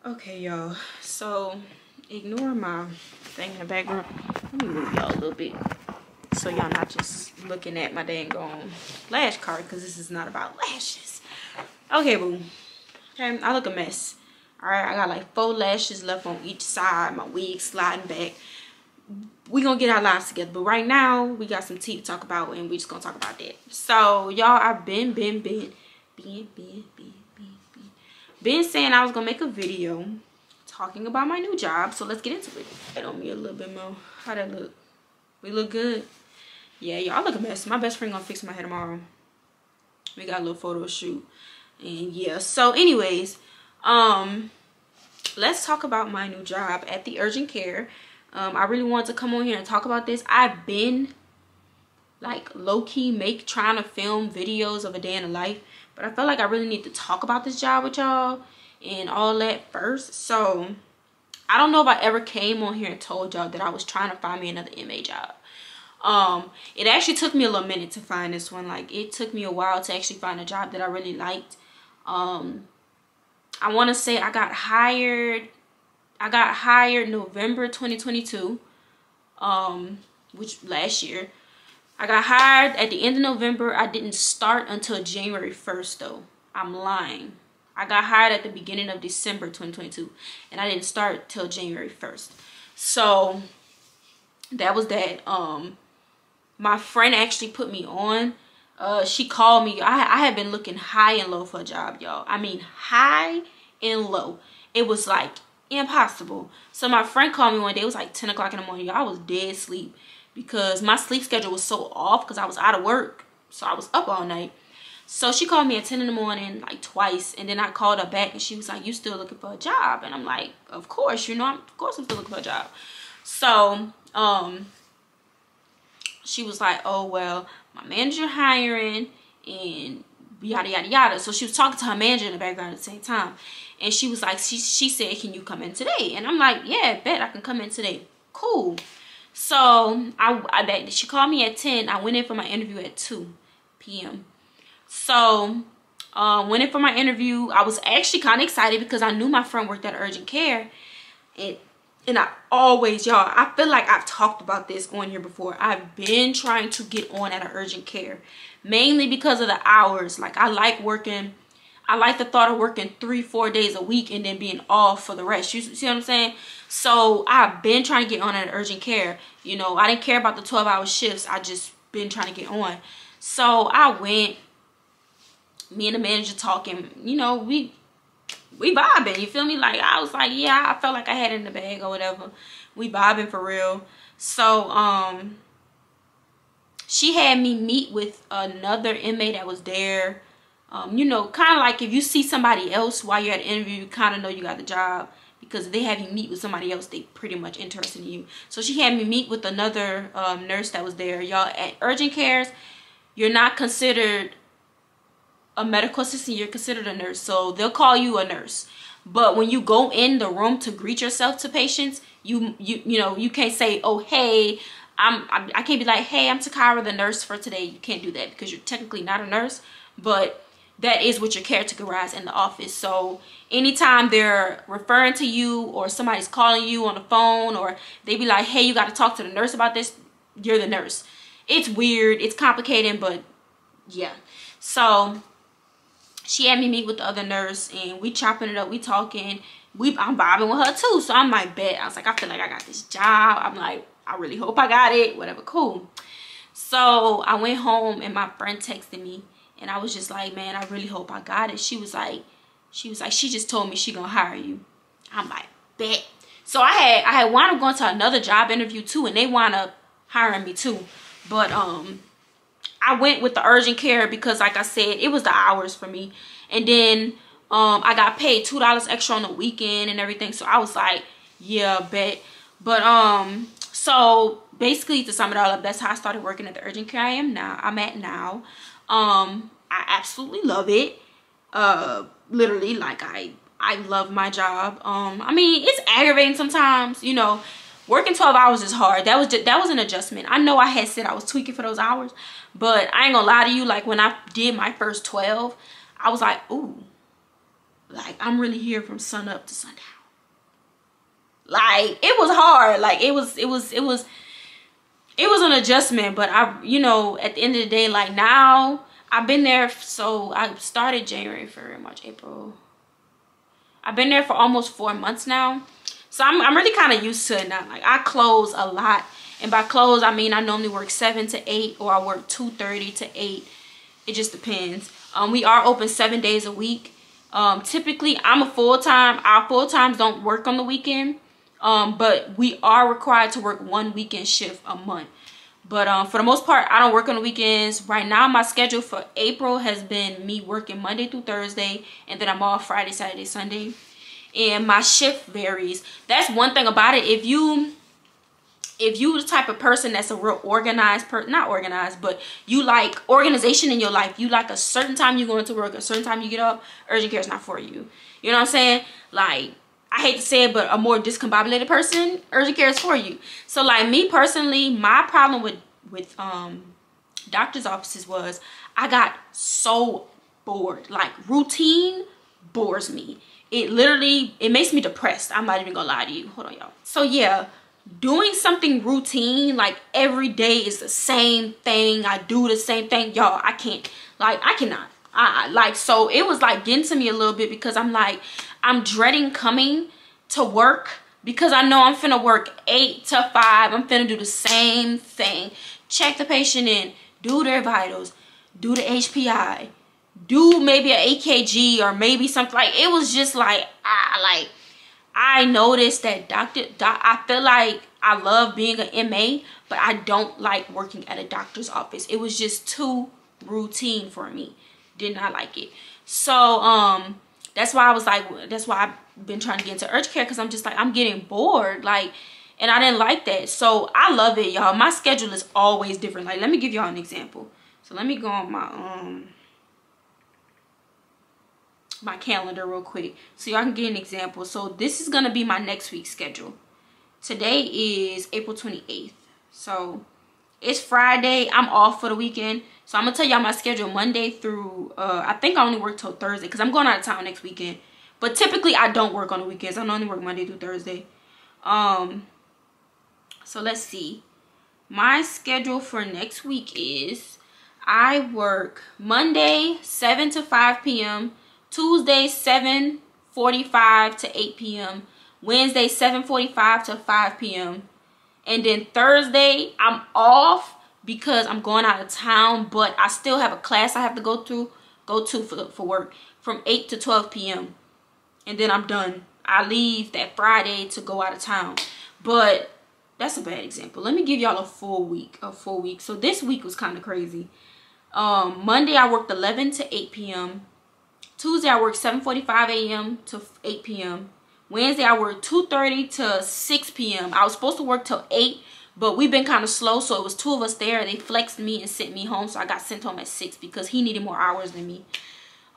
Okay, y'all, so ignore my thing in the background. Let me move y'all a little bit so y'all not just looking at my dang lash card, because this is not about lashes. Okay, boo. Okay, I look a mess. All right, I got like 4 lashes left on each side. My wig sliding back. We gonna get our lives together, but right now we got some tea to talk about, and we just gonna talk about that. So y'all, I've been saying I was gonna make a video talking about my new job, so let's get into it. Head on me a little bit more. How that look? We look good. Yeah, y'all look a mess. My best friend gonna fix my hair tomorrow. We got a little photo shoot, and yeah. So anyways, let's talk about my new job at the urgent care. I really wanted to come on here and talk about this. I've been like low-key trying to film videos of a day in the life, but I felt like I really need to talk about this job with y'all and all that first. So I don't know if I ever came on here and told y'all that I was trying to find me another MA job. It actually took me a little minute to find this one. Like, it took me a while to actually find a job that I really liked. I want to say I got hired November 2022, which last year. I got hired at the end of November. I didn't start until January 1st though. I'm lying. I got hired at the beginning of December 2022, and I didn't start till January 1st. So that was that. My friend actually put me on. She called me. I had been looking high and low for a job, y'all. I mean, high and low. It was like impossible. So my friend called me one day. It was like 10 o'clock in the morning. Y'all, I was dead asleep because my sleep schedule was so off because I was out of work. So I was up all night. So she called me at 10 in the morning, like twice. And then I called her back and she was like, "You still looking for a job?" And I'm like, "Of course, you know, of course I'm still looking for a job." So, she was like, "Oh, well, my manager hiring and yada, yada, yada." So she was talking to her manager in the background at the same time. And she was like, she said, "Can you come in today?" And I'm like, "Yeah, bet I can come in today." Cool. So she called me at 10. I went in for my interview at 2 p.m. So went in for my interview. I was actually kind of excited because I knew my friend worked at urgent care. And I always, y'all, I feel like I've talked about this on here before. I've been trying to get on at an urgent care, mainly because of the hours. Like, I like the thought of working 3-4 days a week and then being off for the rest. You see what I'm saying? So I've been trying to get on at urgent care. You know, I didn't care about the 12-hour shifts. I just been trying to get on. So I went, me and the manager talking, you know, we vibing, you feel me? Like, I was like, yeah, I felt like I had it in the bag or whatever. We vibing for real. So she had me meet with another inmate that was there. You know, kind of like if you see somebody else while you're at an interview, you kind of know you got the job, because if they have you meet with somebody else, they pretty much interested in you. So she had me meet with another nurse that was there. Y'all, at urgent cares, you're not considered a medical assistant, you're considered a nurse. So they'll call you a nurse, but when you go in the room to greet yourself to patients, you know, you can't say, "Oh, hey, I can't be like, "Hey, I'm Takara, the nurse for today." You can't do that because you're technically not a nurse, but that is what you're categorized in the office. So anytime they're referring to you or somebody's calling you on the phone, or they be like, "Hey, you got to talk to the nurse about this," you're the nurse. It's weird, it's complicated, but yeah. So she had me meet with the other nurse, and we chopping it up, we talking, I'm vibing with her too. So I'm like, bet. I was like, I feel like I got this job. I'm like, I really hope I got it, whatever, cool. So I went home and my friend texted me, and I was just like, man, I really hope I got it. She was like, she just told me she gonna hire you. I'm like, bet. So I had wound up going to another job interview too, and they wound up hiring me too. But I went with the urgent care because, like I said, it was the hours for me. And then I got paid $2 extra on the weekend and everything. So I was like, yeah, bet. But so basically, to sum it all up, that's how I started working at the urgent care I'm at now. I absolutely love it. Literally, like, I love my job. I mean, it's aggravating sometimes, you know. Working 12 hours is hard. That was an adjustment. I know I had said I was tweaking for those hours, but I ain't gonna lie to you. Like, when I did my first 12, I was like, ooh, like, I'm really here from sun up to sundown. Like, it was hard. Like, it was an adjustment. But you know, at the end of the day, like, now I've been there. So I started January, February, March, April. I've been there for almost 4 months now. So I'm really kind of used to it now. Like, I close a lot. And by close, I mean I normally work 7 to 8 or I work 2:30 to 8. It just depends. We are open 7 days a week. Typically, I'm a full-time. Our full-times don't work on the weekend. But we are required to work 1 weekend shift a month. But for the most part, I don't work on the weekends. Right now, my schedule for April has been me working Monday through Thursday. And then I'm off Friday, Saturday, Sunday. And my shift varies. That's one thing about it. If you the type of person that's a real organized person, not organized, but you like organization in your life, you like a certain time you go into work, a certain time you get up, urgent care is not for you. You know what I'm saying? Like, I hate to say it, but a more discombobulated person, urgent care is for you. So, like, me personally, my problem with doctor's offices was I got so bored. Like, routine bores me. It makes me depressed. I'm not even gonna lie to you. Hold on, y'all. So yeah, doing something routine, like every day is the same thing. I do the same thing. Y'all, I can't. Like, I cannot. So it was like getting to me a little bit because I'm like, I'm dreading coming to work because I know I'm finna work 8 to 5. I'm finna do the same thing. Check the patient in, do their vitals, do the HPI, do maybe an AKG or maybe something. Like, it was just like, I noticed that I feel like I love being an MA, but I don't like working at a doctor's office. It was just too routine for me. Did not like it. So that's why I was like, that's why I've been trying to get into urgent care, because I'm just like, I'm getting bored. Like, and I didn't like that. So I love it, y'all. My schedule is always different. Like, let me give y'all an example. So let me go on my calendar real quick so y'all can get an example. So this is gonna be my next week's schedule. Today is April 28th. So it's Friday. I'm off for the weekend. So I'm gonna tell y'all my schedule Monday through I think I only work till Thursday because I'm going out of town next weekend. But typically I don't work on the weekends. I only work Monday through Thursday. So let's see. My schedule for next week is I work Monday 7 to 5 p.m. Tuesday 7:45 to 8 p.m. Wednesday 7:45 to 5 p.m. And then Thursday I'm off because I'm going out of town, but I still have a class I have to go to for work from 8 to 12 p.m. and then I'm done. I leave that Friday to go out of town. But that's a bad example. Let me give y'all a full week. So this week was kind of crazy. Monday I worked 11 to 8 p.m. Tuesday I worked 7:45 a.m. to 8 p.m. Wednesday I worked 2:30 to 6 p.m. I was supposed to work till 8, but we've been kind of slow, so it was 2 of us there. They flexed me and sent me home, so I got sent home at 6 because he needed more hours than me.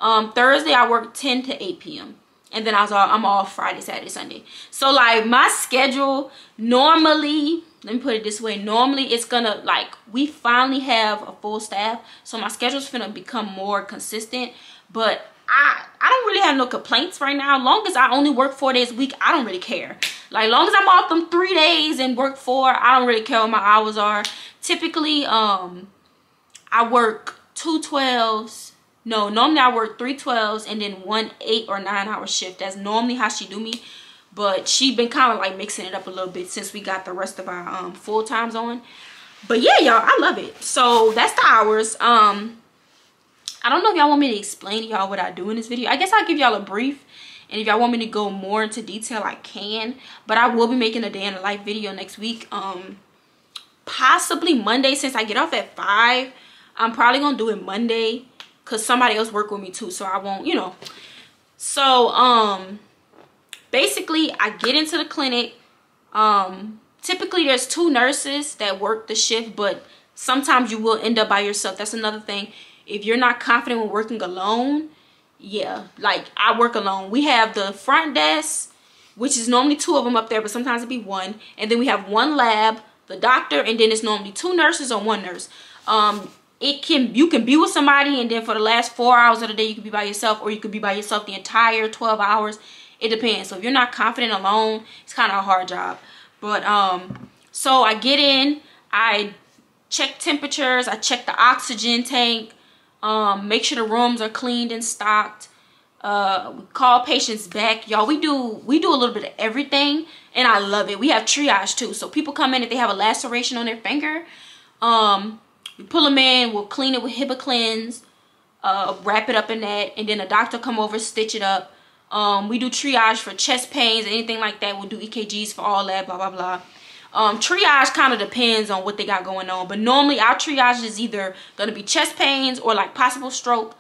Thursday I worked 10 to 8 p.m. and then I'm off Friday, Saturday, Sunday. So like my schedule normally, let me put it this way, normally it's gonna, like, we finally have a full staff, so my schedule's finna become more consistent. But I don't really have no complaints right now. As long as I only work 4 days a week, I don't really care. Like, long as I'm off them 3 days and work 4, I don't really care what my hours are. Typically, I work 2 12s. No, normally I work 3 12s and then 1 8 or 9 hour shift. That's normally how she do me. But she been kind of like mixing it up a little bit since we got the rest of our full times on. But yeah, y'all, I love it. So that's the hours. I don't know if y'all want me to explain to y'all what I do in this video. I guess I'll give y'all a brief. And if y'all want me to go more into detail, I can. But I will be making a day in the life video next week. Possibly Monday, since I get off at 5. I'm probably going to do it Monday, because somebody else work with me too. So I won't, you know. So, basically, I get into the clinic. Typically, there's 2 nurses that work the shift. But sometimes you will end up by yourself. That's another thing. If you're not confident with working alone, yeah, like I work alone. We have the front desk, which is normally 2 of them up there, but sometimes it be 1. And then we have 1 lab, the doctor, and then it's normally 2 nurses or 1 nurse. You can be with somebody, and then for the last 4 hours of the day you can be by yourself, or you could be by yourself the entire 12 hours. It depends. So if you're not confident alone, it's kind of a hard job. But so I get in, I check temperatures, I check the oxygen tank, make sure the rooms are cleaned and stocked. We call patients back. Y'all, we do a little bit of everything, and I love it. We have triage too. So people come in if they have a laceration on their finger. We pull them in, we'll clean it with HIPAA cleanse, wrap it up in that, and then a doctor come over, stitch it up. We do triage for chest pains, anything like that. We'll do EKGs for all that, blah, blah, blah. Triage kind of depends on what they got going on, but normally our triage is either going to be chest pains or like possible stroke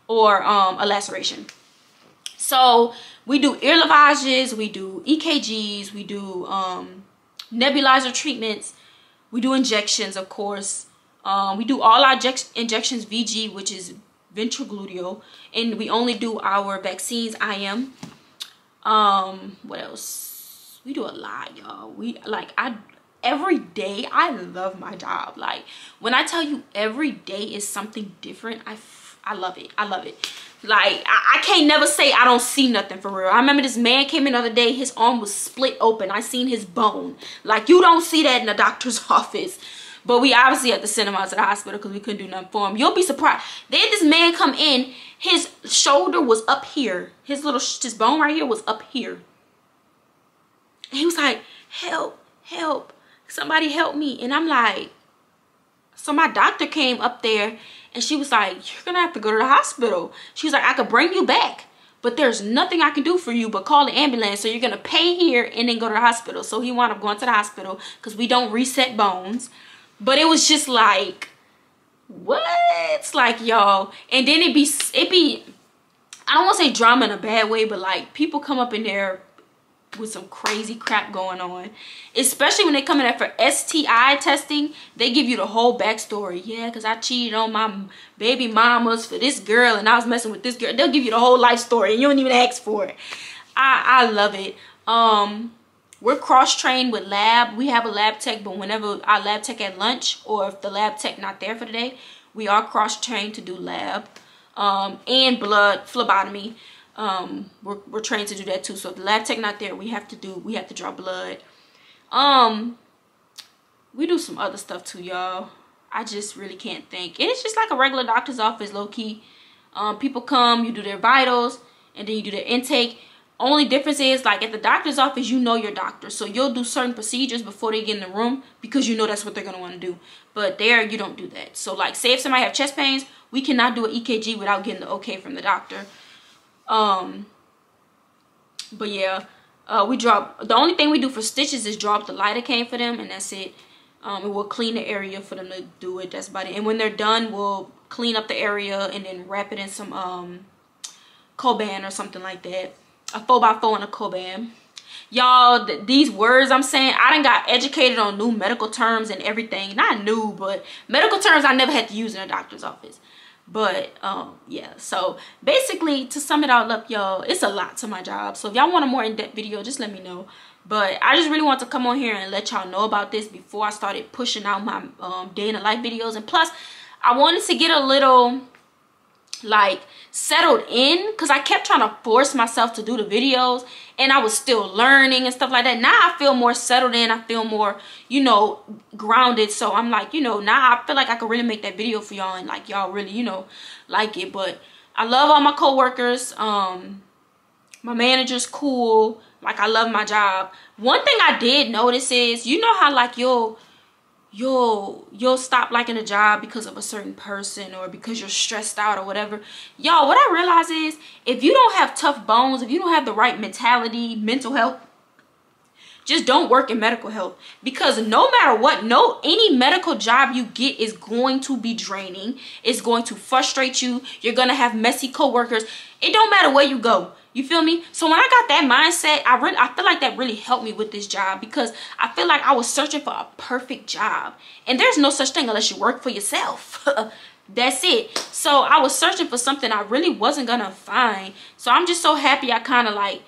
or a laceration. So we do ear lavages, we do EKGs, we do nebulizer treatments, we do injections, of course. We do all our injections VG, which is ventrogluteal, and we only do our vaccines IM. What else? We do a lot, y'all. Every day I love my job. Like when I tell you every day is something different, I love it. I love it. Like I can't never say I don't see nothing for real. I remember this man came in the other day, his arm was split open. I seen his bone. Like you don't see that in the doctor's office. But we obviously had to send him out to the hospital because we couldn't do nothing for him. You'll be surprised. Then this man come in, his shoulder was up here. His bone right here was up here. And he was like, help, help. Somebody help me. And I'm like, so my doctor came up there and she was like, you're going to have to go to the hospital. She was like, I could bring you back, but there's nothing I can do for you but call the ambulance. So you're going to pay here and then go to the hospital. So he wound up going to the hospital because we don't reset bones. But it was just like, what? It's like, y'all. And then it be, I don't want to say drama in a bad way, but like people come up in there with some crazy crap going on. Especially when they come in there for STI testing, they give you the whole backstory. Yeah, because I cheated on my baby mamas for this girl and I was messing with this girl. They'll give you the whole life story and you don't even ask for it. I love it. We're cross-trained with lab. We have a lab tech, but whenever our lab tech at lunch or if the lab tech not there for the day, we are cross-trained to do lab and blood phlebotomy. We're trained to do that too. So if the lab tech not there, we have to draw blood. We do some other stuff too, y'all. I just really can't think. It's just like a regular doctor's office, low-key. People come, you do their vitals, and then you do their intake. Only difference is, like, at the doctor's office, you know your doctor. So you'll do certain procedures before they get in the room because you know that's what they're going to want to do. But there, you don't do that. So, like, say if somebody have chest pains, we cannot do an EKG without getting the okay from the doctor. But, yeah, the only thing we do for stitches is drop the lidocaine for them, and that's it. And we'll clean the area for them to do it. That's about it. And when they're done, we'll clean up the area and then wrap it in some Coban or something like that. A 4x4 and a Coban. Y'all, these words I'm saying, I done got educated on new medical terms and everything. Not new, but medical terms I never had to use in a doctor's office. But yeah, so basically to sum it all up, y'all, it's a lot to my job. So if y'all want a more in-depth video, just let me know. But I just really want to come on here and let y'all know about this before I started pushing out my day in the life videos. And plus, I wanted to get a little like settled in because I kept trying to force myself to do the videos and I was still learning and stuff like that. Now I feel more settled in. I feel more, you know, grounded. So I'm like, you know, now I feel like I could really make that video for y'all and like y'all really, you know, like it. But I love all my co-workers. My manager's cool. Like, I love my job. One thing I did notice is, you know how like you'll stop liking a job because of a certain person or because you're stressed out or whatever. Y'all, what I realize is if you don't have tough bones, if you don't have the right mentality, mental health, just don't work in medical health. Because no matter what, any medical job you get is going to be draining. It's going to frustrate you. You're going to have messy coworkers. It don't matter where you go. You feel me? So when I got that mindset, I feel like that really helped me with this job because I feel like I was searching for a perfect job. And there's no such thing unless you work for yourself. That's it. So I was searching for something I really wasn't gonna find. So I'm just so happy I kind of like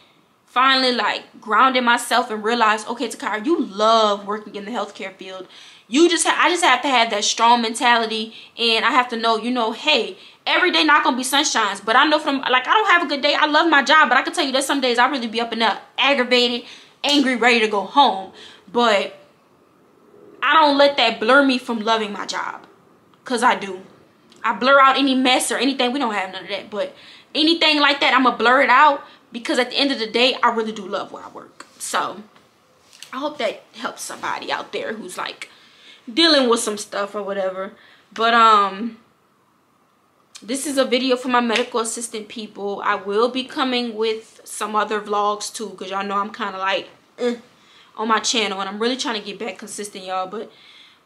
finally like grounded myself and realized, okay, Takara, you love working in the healthcare field. I just have to have that strong mentality, and I have to know, you know, hey, every day not gonna be sunshines, but I know from like I don't have a good day. I love my job, but I can tell you that some days I really be up and up, aggravated, angry, ready to go home. But I don't let that blur me from loving my job, cause I do. I blur out any mess or anything. We don't have none of that, but anything like that, I'm gonna blur it out, because at the end of the day, I really do love where I work. So I hope that helps somebody out there who's like dealing with some stuff or whatever. But this is a video for my medical assistant people. I will be coming with some other vlogs too, because y'all know I'm kind of like on my channel, and I'm really trying to get back consistent, y'all. But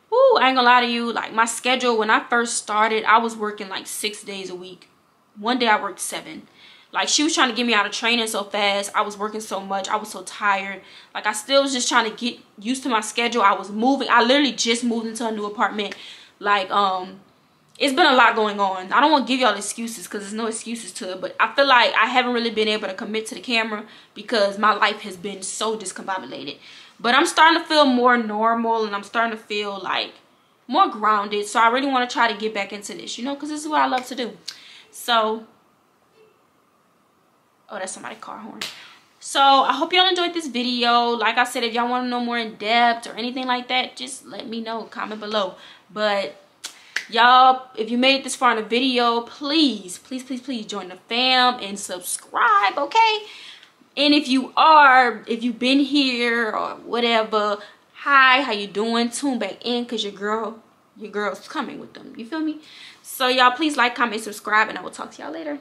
whoo, I ain't gonna lie to you, like my schedule when I first started, I was working like 6 days a week. One day I worked 7. Like, she was trying to get me out of training so fast. I was working so much. I was so tired. Like, I still was just trying to get used to my schedule. I was moving. I literally just moved into a new apartment. Like, it's been a lot going on. I don't want to give y'all excuses, because there's no excuses to it. But I feel like I haven't really been able to commit to the camera because my life has been so discombobulated. But I'm starting to feel more normal, and I'm starting to feel like more grounded. So I really want to try to get back into this, you know, because this is what I love to do. So, oh, that's somebody's car horn. So I hope y'all enjoyed this video. Like I said, if y'all want to know more in depth or anything like that, just let me know, comment below. But y'all, if you made it this far in the video, please join the fam and subscribe, okay? And if you've been here or whatever, hi, how you doing? Tune back in, because your girl's coming with them, you feel me? So y'all, please like, comment, subscribe, and I will talk to y'all later.